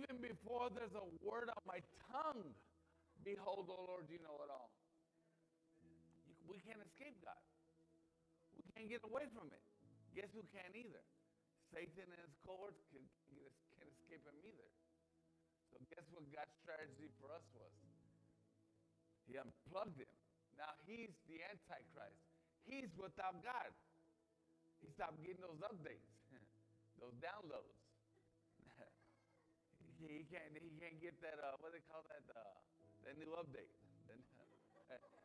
Even before there's a word on my tongue, behold, O Lord, you know it all. We can't escape God. We can't get away from it. Guess who can't either? Satan and his cohorts can't escape him either. So guess what God's strategy for us was? He unplugged him. Now he's the Antichrist. He's without God. He stopped getting those updates, those downloads. he can't get that, what do they call that, that new update.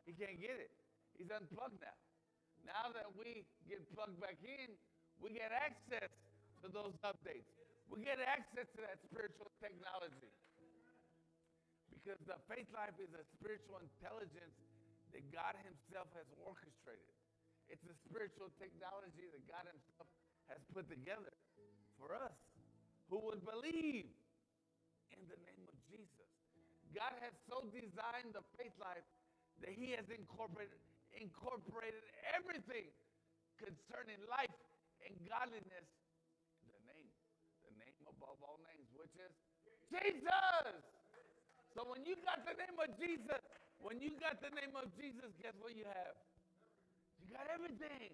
He can't get it. He's unplugged now. Now that we get plugged back in, we get access to those updates. We get access to that spiritual technology. Because the faith life is a spiritual intelligence that God himself has orchestrated. It's a spiritual technology that God himself has put together for us who would believe in the name of Jesus. God has so designed the faith life that he has incorporated everything concerning life and godliness in the name above all names, which is Jesus. So when you got the name of Jesus, guess what you have? You got everything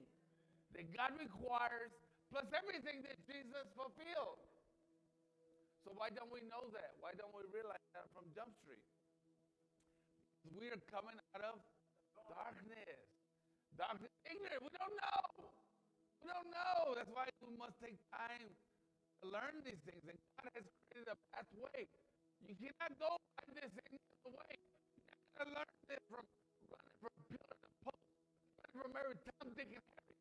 that God requires, plus everything that Jesus fulfilled. So why don't we know that? Why don't we realize that from Jump Street? We are coming out of darkness. Darkness, ignorant. We don't know. We don't know. That's why we must take time to learn these things. And God has created a pathway. You cannot go by this any other way. You got to learn this from running from pillar to post, running from every Tom, Dick, and Harry.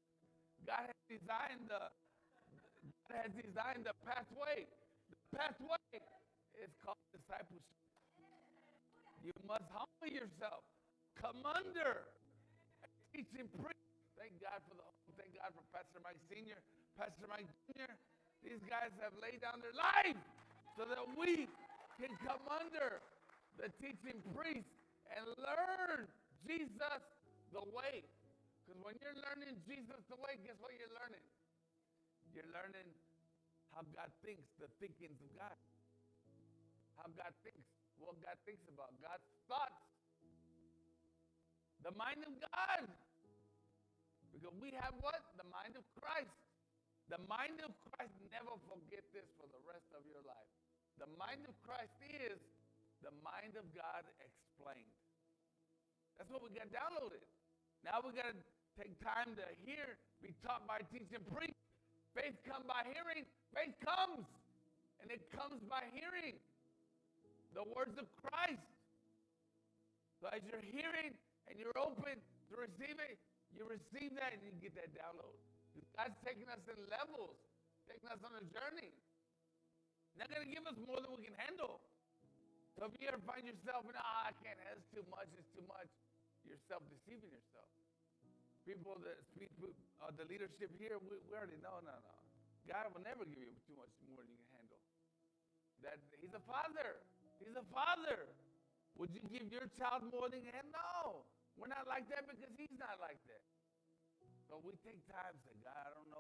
God has designed the pathway. The pathway is called discipleship. You must humble yourself. Come under a teaching priest. Thank God for the home. Thank God for Pastor Mike Sr., Pastor Mike Jr. These guys have laid down their life so that we can come under the teaching priest and learn Jesus the way. Because when you're learning Jesus the way, guess what you're learning? You're learning how God thinks, the thinkings of God. How God thinks, what God thinks about, God's thoughts. The mind of God. Because we have what? The mind of Christ. The mind of Christ, never forget this for the rest of your life. The mind of Christ is the mind of God explained. That's what we got downloaded. Now we got to take time to hear, be taught by teaching priest. Faith comes by hearing. Faith comes. And it comes by hearing the words of Christ. So as you're hearing and you're open to receive it, you receive that and you get that download. God's taking us in levels, taking us on a journey. Not going to give us more than we can handle. So if you ever find yourself, I can't, it's too much, you're self-deceiving yourself. People that speak, the leadership here, we already know, no. God will never give you too much more than you can handle. He's a father. He's a father. Would you give your child more than you can handle? No. We're not like that because he's not like that. So we take time to say, God, I don't know